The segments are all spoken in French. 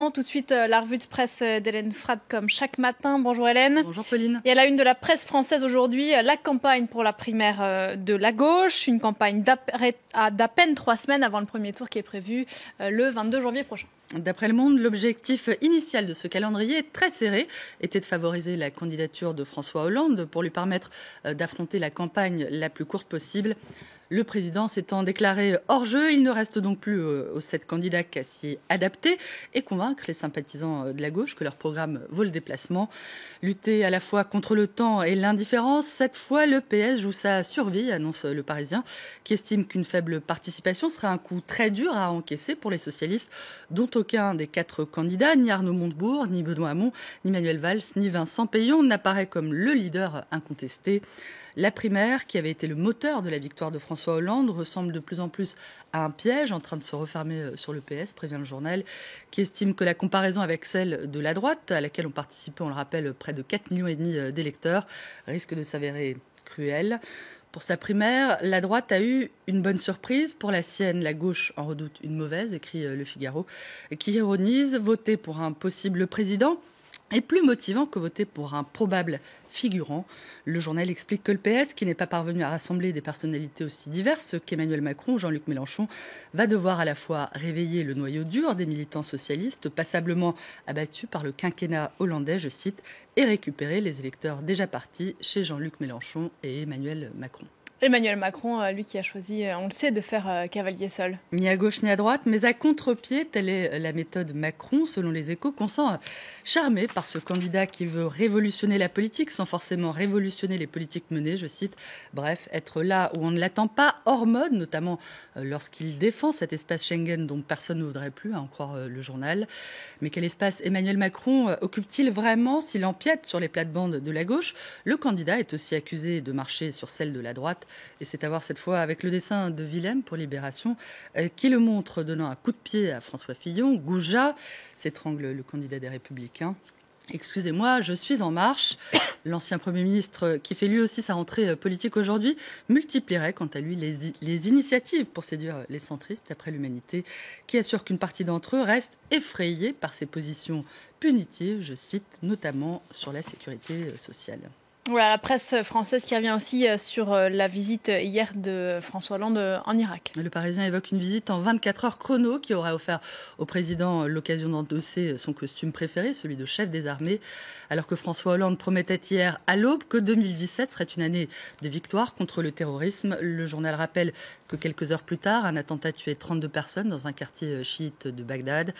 Tout de suite, la revue de presse d'Hélène Frade comme chaque matin. Bonjour Hélène. Bonjour Pauline. Et à la une de la presse française aujourd'hui, la campagne pour la primaire de la gauche. Une campagne d'à peine 3 semaines avant le premier tour qui est prévu le 22 janvier prochain. D'après Le Monde, l'objectif initial de ce calendrier très serré était de favoriser la candidature de François Hollande pour lui permettre d'affronter la campagne la plus courte possible. Le président s'étant déclaré hors jeu, il ne reste donc plus aux 7 candidats qu'à s'y adapter et convaincre les sympathisants de la gauche que leur programme vaut le déplacement. Lutter à la fois contre le temps et l'indifférence, cette fois le PS joue sa survie, annonce Le Parisien, qui estime qu'une faible participation sera un coup très dur à encaisser pour les socialistes, dont aucun des 4 candidats, ni Arnaud Montebourg, ni Benoît Hamon, ni Manuel Valls, ni Vincent Peillon, n'apparaît comme le leader incontesté. La primaire, qui avait été le moteur de la victoire de François Hollande, ressemble de plus en plus à un piège en train de se refermer sur le PS, prévient le journal, qui estime que la comparaison avec celle de la droite, à laquelle ont participé, on le rappelle, près de 4,5 millions d'électeurs, risque de s'avérer cruelle. Pour sa primaire, la droite a eu une bonne surprise. Pour la sienne, la gauche en redoute une mauvaise, écrit Le Figaro, qui ironise: voter pour un possible président est plus motivant que voter pour un probable figurant. Le journal explique que le PS, qui n'est pas parvenu à rassembler des personnalités aussi diverses qu'Emmanuel Macron ou Jean-Luc Mélenchon, va devoir à la fois réveiller le noyau dur des militants socialistes, passablement abattus par le quinquennat hollandais, je cite, et récupérer les électeurs déjà partis chez Jean-Luc Mélenchon et Emmanuel Macron. Emmanuel Macron, lui qui a choisi, on le sait, de faire cavalier seul. Ni à gauche ni à droite, mais à contre-pied, telle est la méthode Macron, selon les Échos, qu'on sent charmé par ce candidat qui veut révolutionner la politique sans forcément révolutionner les politiques menées, je cite. Bref, être là où on ne l'attend pas, hors mode, notamment lorsqu'il défend cet espace Schengen dont personne ne voudrait plus, à en croire le journal. Mais quel espace Emmanuel Macron occupe-t-il vraiment s'il empiète sur les plates-bandes de la gauche? Le candidat est aussi accusé de marcher sur celle de la droite. Et c'est à voir cette fois avec le dessin de Willem pour Libération, qui le montre donnant un coup de pied à François Fillon. Goujat s'étrangle le candidat des Républicains. Excusez-moi, je suis en marche. L'ancien Premier ministre, qui fait lui aussi sa rentrée politique aujourd'hui, multiplierait quant à lui les initiatives pour séduire les centristes après l'Humanité, qui assure qu'une partie d'entre eux reste effrayée par ses positions punitives, je cite, notamment sur la sécurité sociale. Voilà, la presse française qui revient aussi sur la visite hier de François Hollande en Irak. Le Parisien évoque une visite en 24 heures chrono qui aurait offert au président l'occasion d'endosser son costume préféré, celui de chef des armées, alors que François Hollande promettait hier à l'aube que 2017 serait une année de victoire contre le terrorisme. Le journal rappelle que quelques heures plus tard, un attentat tuait 32 personnes dans un quartier chiite de Bagdad.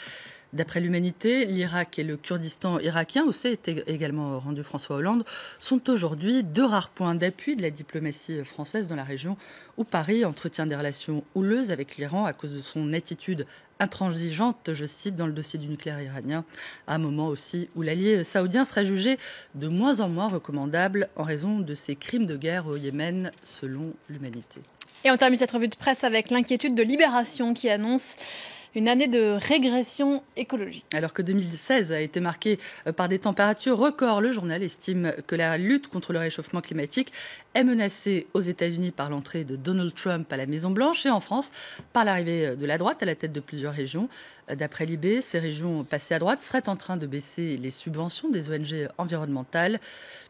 D'après l'Humanité, l'Irak et le Kurdistan irakien, où s'est également rendu François Hollande, sont aujourd'hui 2 rares points d'appui de la diplomatie française dans la région, où Paris entretient des relations houleuses avec l'Iran à cause de son attitude intransigeante, je cite, dans le dossier du nucléaire iranien, à un moment aussi où l'allié saoudien sera jugé de moins en moins recommandable en raison de ses crimes de guerre au Yémen, selon l'Humanité. Et on termine cette revue de presse avec l'inquiétude de Libération qui annonce une année de régression écologique. Alors que 2016 a été marquée par des températures records, le journal estime que la lutte contre le réchauffement climatique est menacée aux États-Unis par l'entrée de Donald Trump à la Maison-Blanche et en France par l'arrivée de la droite à la tête de plusieurs régions. D'après Libé, ces régions passées à droite seraient en train de baisser les subventions des ONG environnementales.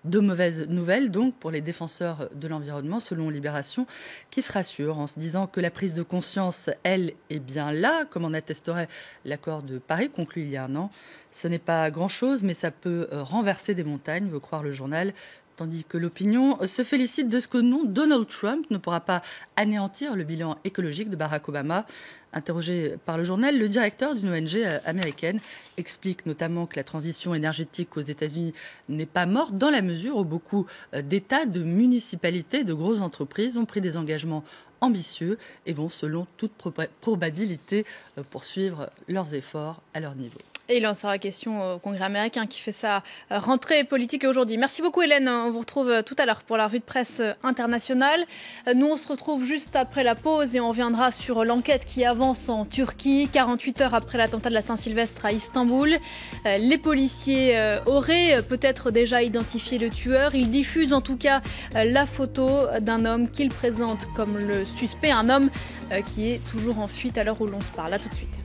De mauvaises nouvelles donc pour les défenseurs de l'environnement, selon Libération, qui se rassurent en se disant que la prise de conscience, elle, est bien là, comme en attesterait l'accord de Paris conclu il y a un an. Ce n'est pas grand-chose, mais ça peut renverser des montagnes, veut croire le journal. Tandis que l'opinion se félicite de ce que non, Donald Trump ne pourra pas anéantir le bilan écologique de Barack Obama. Interrogé par le journal, le directeur d'une ONG américaine explique notamment que la transition énergétique aux États-Unis n'est pas morte dans la mesure où beaucoup d'États, de municipalités, de grosses entreprises ont pris des engagements ambitieux et vont, selon toute probabilité, poursuivre leurs efforts à leur niveau. Et il en sera question au Congrès américain qui fait sa rentrée politique aujourd'hui. Merci beaucoup Hélène, on vous retrouve tout à l'heure pour la revue de presse internationale. Nous on se retrouve juste après la pause et on reviendra sur l'enquête qui avance en Turquie, 48 heures après l'attentat de la Saint-Sylvestre à Istanbul. Les policiers auraient peut-être déjà identifié le tueur. Ils diffusent en tout cas la photo d'un homme qu'ils présentent comme le suspect, un homme qui est toujours en fuite à l'heure où l'on se parle. À tout de suite.